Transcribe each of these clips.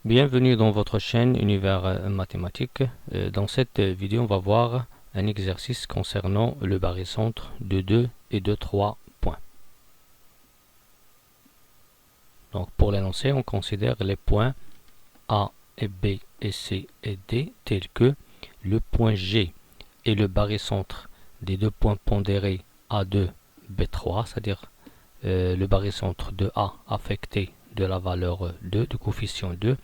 Bienvenue dans votre chaîne Univers Mathématiques. Dans cette vidéo, on va voir un exercice concernant le barycentre de 2 et de 3 points. Donc pour l'énoncé, on considère les points A et B et C et D tels que le point G est le barycentre des deux points pondérés A2, B3, c'est-à-dire le barycentre de A affecté de la valeur 2, du coefficient 2,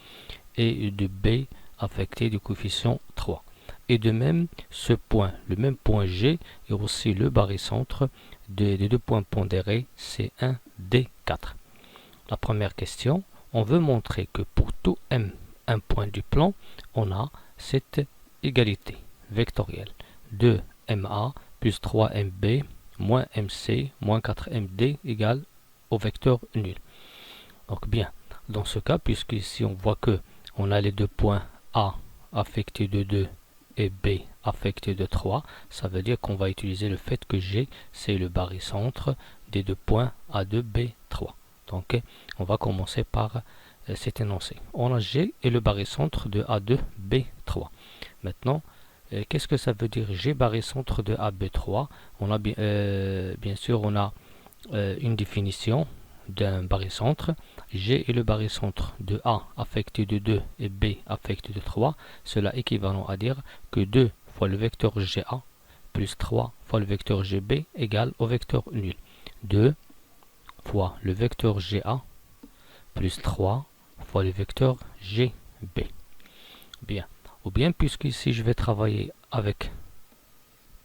et de B affecté du coefficient 3. Et de même, ce point, le même point G, est aussi le barycentre des deux points pondérés C1, D4. La première question, on veut montrer que pour tout M, un point du plan, on a cette égalité vectorielle. 2MA plus 3MB moins MC moins 4MD égale au vecteur nul. Donc bien, dans ce cas, puisque ici on voit que on a les deux points A affectés de 2 et B affectés de 3, ça veut dire qu'on va utiliser le fait que G, c'est le barycentre des deux points A2, B3. Donc on va commencer par cet énoncé. On a G et le barycentre de A2, B3. Maintenant, qu'est-ce que ça veut dire G barycentre de AB3? On a bien sûr on a une définition d'un barycentre. G est le barycentre de A affecté de 2 et B affecté de 3. Cela équivalent à dire que 2 fois le vecteur GA plus 3 fois le vecteur GB égale au vecteur nul. 2 fois le vecteur GA plus 3 fois le vecteur GB. Bien. Ou bien, puisque ici je vais travailler avec,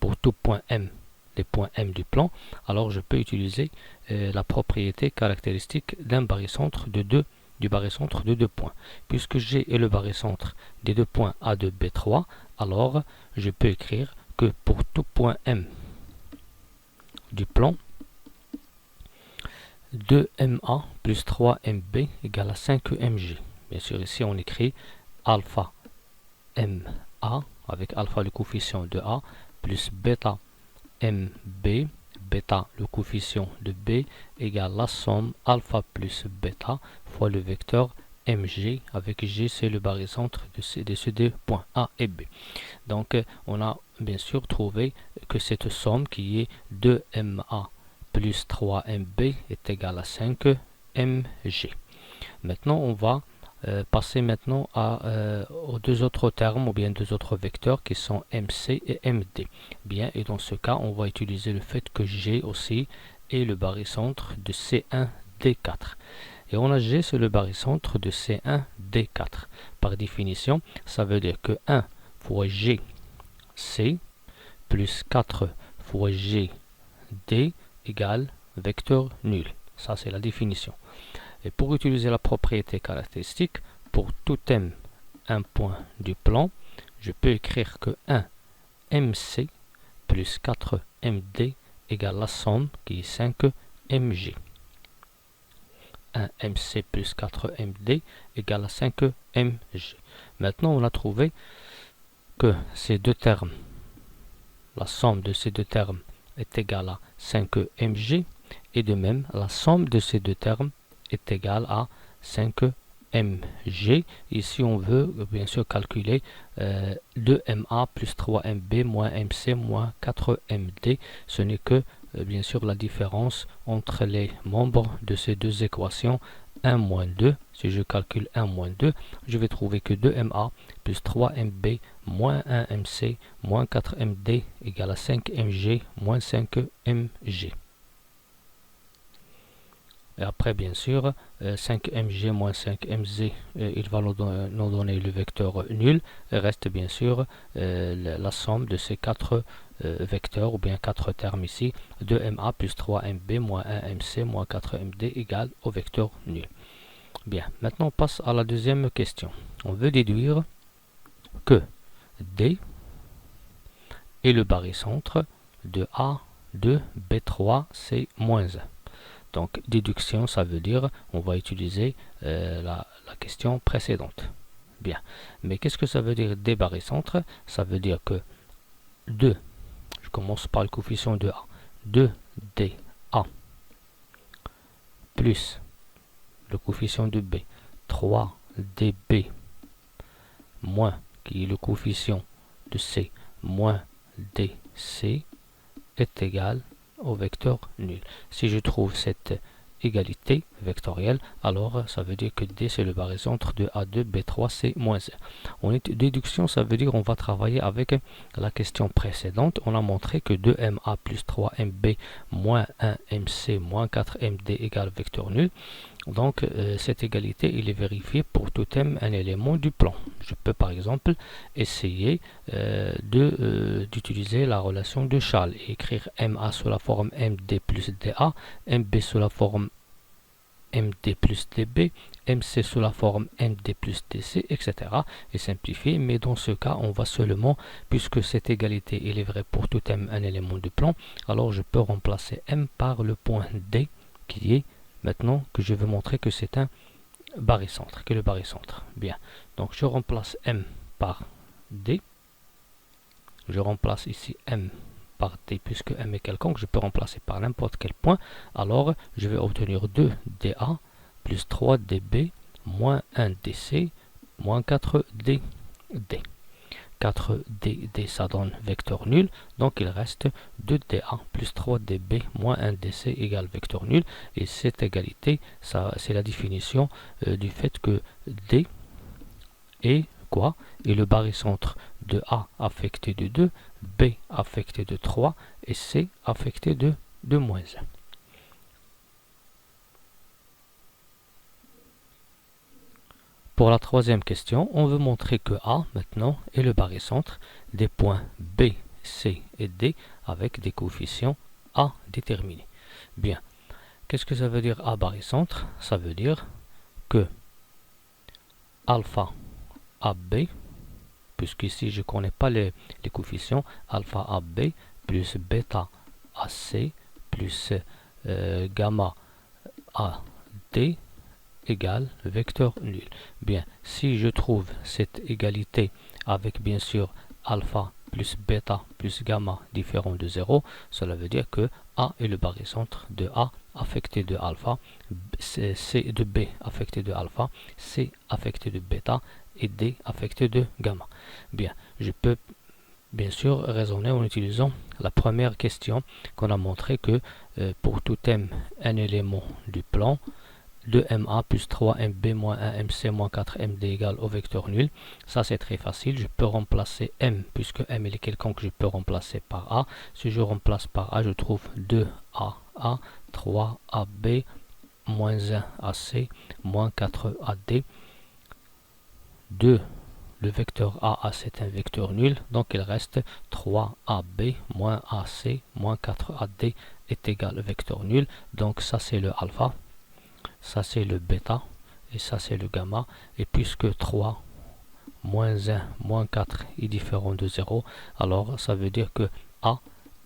pour tout point M, les points M du plan, alors je peux utiliser la propriété caractéristique d'un barycentre de 2, du barycentre de 2 points. Puisque G est le barycentre des deux points A2, B3, alors je peux écrire que pour tout point M du plan, 2MA plus 3MB égale à 5MG. Bien sûr, ici on écrit alpha MA avec alpha le coefficient de A plus bêta MB, bêta le coefficient de B, égale la somme alpha plus bêta fois le vecteur MG, avec G c'est le barycentre de ces deux points A et B. Donc on a bien sûr trouvé que cette somme qui est 2MA plus 3MB est égale à 5MG. Maintenant on va passer maintenant aux deux autres termes ou bien deux autres vecteurs qui sont MC et MD. Bien, et dans ce cas, on va utiliser le fait que G aussi est le barycentre de C1D4. Et on a G, c'est le barycentre de C1D4. Par définition, ça veut dire que 1 fois G, C, plus 4 fois G, D, égale vecteur nul. Ça, c'est la définition. Et pour utiliser la propriété caractéristique, pour tout M, un point du plan, je peux écrire que 1 MC plus 4 MD égale la somme qui est 5 MG. 1 MC plus 4 MD égale à 5 MG. Maintenant, on a trouvé que ces deux termes, la somme de ces deux termes est égale à 5 MG, et de même, la somme de ces deux termes est égal à 5mg. Ici, on veut bien sûr calculer 2ma plus 3mb moins mc moins 4md. Ce n'est que bien sûr la différence entre les membres de ces deux équations. 1 moins 2, si je calcule 1 moins 2, je vais trouver que 2ma plus 3mb moins 1mc moins 4md égale à 5mg moins 5mg. Et après, bien sûr, 5mg moins 5mz, il va nous donner le vecteur nul. Il reste bien sûr la somme de ces quatre vecteurs, ou bien quatre termes ici. 2ma plus 3mb moins 1mc moins 4md égale au vecteur nul. Bien, maintenant on passe à la deuxième question. On veut déduire que D est le barycentre de A de B3, C moins 1. Donc, déduction, ça veut dire, on va utiliser la question précédente. Bien. Mais qu'est-ce que ça veut dire des barycentres? Ça veut dire que 2, je commence par le coefficient de A, 2DA plus le coefficient de B, 3 dB moins, qui est le coefficient de C, moins dC est égal au vecteur nul. Si je trouve cette égalité vectorielle, alors ça veut dire que D c'est le barycentre de A2, B3, C moins 1. En déduction, ça veut dire on va travailler avec la question précédente. On a montré que 2MA plus 3MB moins 1MC moins 4MD égale vecteur nul. Donc cette égalité il est vérifiée pour tout M un élément du plan. Je peux par exemple essayer d'utiliser la relation de Charles et écrire MA sous la forme MD plus DA, MB sous la forme MD plus DB, MC sous la forme MD plus DC, etc. et simplifier. Mais dans ce cas, on va seulement, puisque cette égalité il est vraie pour tout M un élément du plan, alors je peux remplacer M par le point D qui est maintenant que je veux montrer que c'est un barycentre, que le barycentre. Bien, donc je remplace M par D. Je remplace ici M par D, puisque M est quelconque, je peux remplacer par n'importe quel point. Alors, je vais obtenir 2DA plus 3DB moins 1DC moins 4DD. 4DD, ça donne vecteur nul, donc il reste 2DA plus 3DB moins 1DC égale vecteur nul, et cette égalité, ça c'est la définition du fait que D est quoi? Et le barycentre de A affecté de 2, B affecté de 3 et C affecté de moins 1. Pour la troisième question, on veut montrer que A, maintenant, est le barycentre des points B, C et D avec des coefficients A déterminés. Bien, qu'est-ce que ça veut dire A barycentre? Ça veut dire que alpha AB, puisqu'ici je ne connais pas les coefficients, alpha AB plus bêta AC plus gamma AD égale vecteur nul. Bien, si je trouve cette égalité avec bien sûr alpha plus bêta plus gamma différent de 0, cela veut dire que A est le barycentre de A affecté de alpha, C de B affecté de alpha, C affecté de bêta et D affecté de gamma. Bien, je peux bien sûr raisonner en utilisant la première question qu'on a montré que pour tout M un élément du plan, 2MA plus 3MB moins 1MC moins 4MD égale au vecteur nul. Ça c'est très facile, je peux remplacer M, puisque M est quelconque, je peux remplacer par A. Si je remplace par A, je trouve 2AA, 3AB, moins 1AC, moins 4AD. 2, le vecteur AA c'est un vecteur nul, donc il reste 3AB moins AC moins 4AD est égal au vecteur nul. Donc ça c'est le alpha. Ça c'est le bêta et ça c'est le gamma, et puisque 3 moins 1 moins 4 est différent de 0, alors ça veut dire que A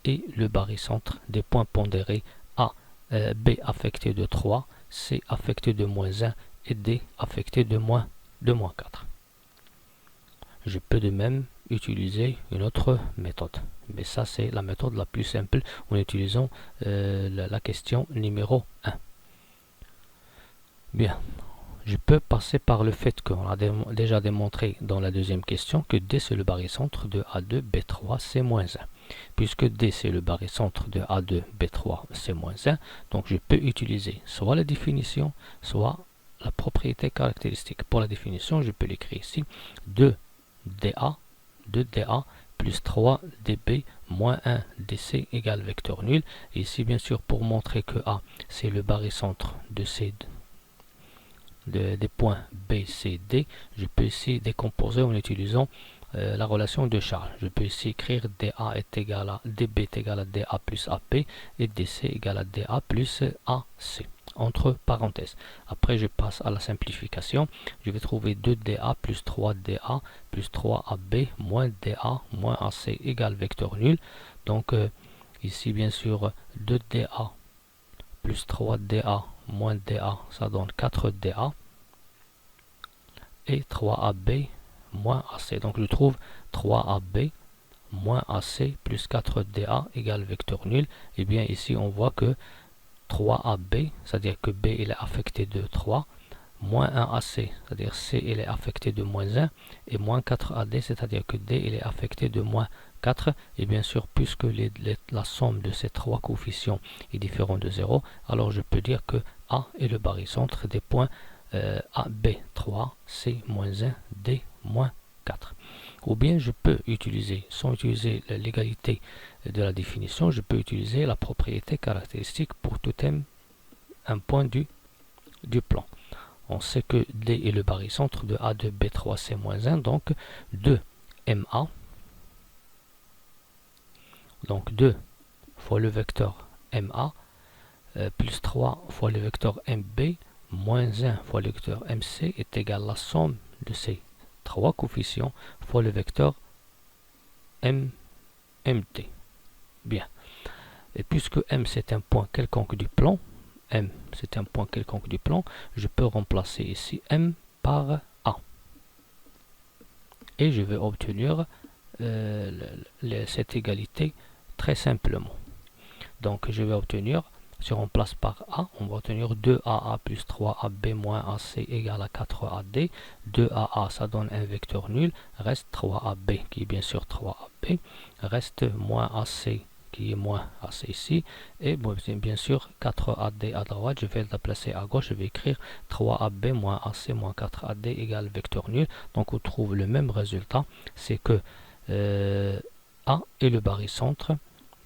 est le barycentre des points pondérés A, B affecté de 3, C affecté de moins 1 et D affecté de moins 4. Je peux de même utiliser une autre méthode, mais ça c'est la méthode la plus simple en utilisant la question numéro 1. Bien, je peux passer par le fait qu'on a déjà démontré dans la deuxième question que D c'est le barycentre de A2, B3, C-1. Puisque D c'est le barycentre de A2, B3, C-1, donc je peux utiliser soit la définition, soit la propriété caractéristique. Pour la définition, je peux l'écrire ici, 2DA plus 3DB moins 1DC égale vecteur nul. Et ici, bien sûr, pour montrer que A c'est le barycentre de C des points B, C, D, je peux ici décomposer en utilisant la relation de Charles. Je peux ici écrire DA est égal à DB est égal à DA plus AP et DC égal à DA plus AC entre parenthèses. Après je passe à la simplification. Je vais trouver 2DA plus 3DA plus 3AB moins DA moins AC égale vecteur nul. Donc ici bien sûr 2DA plus 3DA moins DA, ça donne 4DA et 3AB moins AC. Donc je trouve 3AB moins AC plus 4DA égale vecteur nul. Et bien ici on voit que 3AB, c'est-à-dire que B il est affecté de 3, moins 1 à C, c'est-à-dire C il est affecté de moins 1, et moins 4 à D, c'est-à-dire que D il est affecté de moins 4, et bien sûr puisque la somme de ces trois coefficients est différente de 0, alors je peux dire que A est le barycentre des points A, B, 3, C, moins 1, D, moins 4. Ou bien je peux utiliser, sans utiliser l'égalité de la définition, je peux utiliser la propriété caractéristique pour tout un point du plan. On sait que D est le barycentre de A2, B3, C-1, donc 2 MA, donc 2 fois le vecteur MA, plus 3 fois le vecteur MB, moins 1 fois le vecteur MC est égal à la somme de ces trois coefficients fois le vecteur MT. Bien. Et puisque M c'est un point quelconque du plan, M c'est un point quelconque du plan, je peux remplacer ici M par A. Et je vais obtenir cette égalité très simplement. Donc je vais obtenir, si on remplace par A, on va obtenir 2AA plus 3AB moins AC égale à 4AD. 2AA ça donne un vecteur nul, reste 3AB qui est bien sûr 3AB, reste moins AC qui est moins AC ici, et bon, bien sûr 4AD à droite, je vais la placer à gauche, je vais écrire 3AB moins AC moins 4AD égale vecteur nul. Donc on trouve le même résultat, c'est que A est le barycentre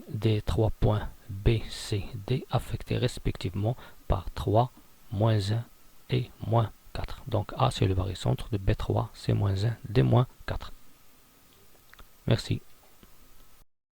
des trois points B, C, D affectés respectivement par 3, moins 1 et moins 4. Donc A c'est le barycentre de B3, C-1, D-4. Merci.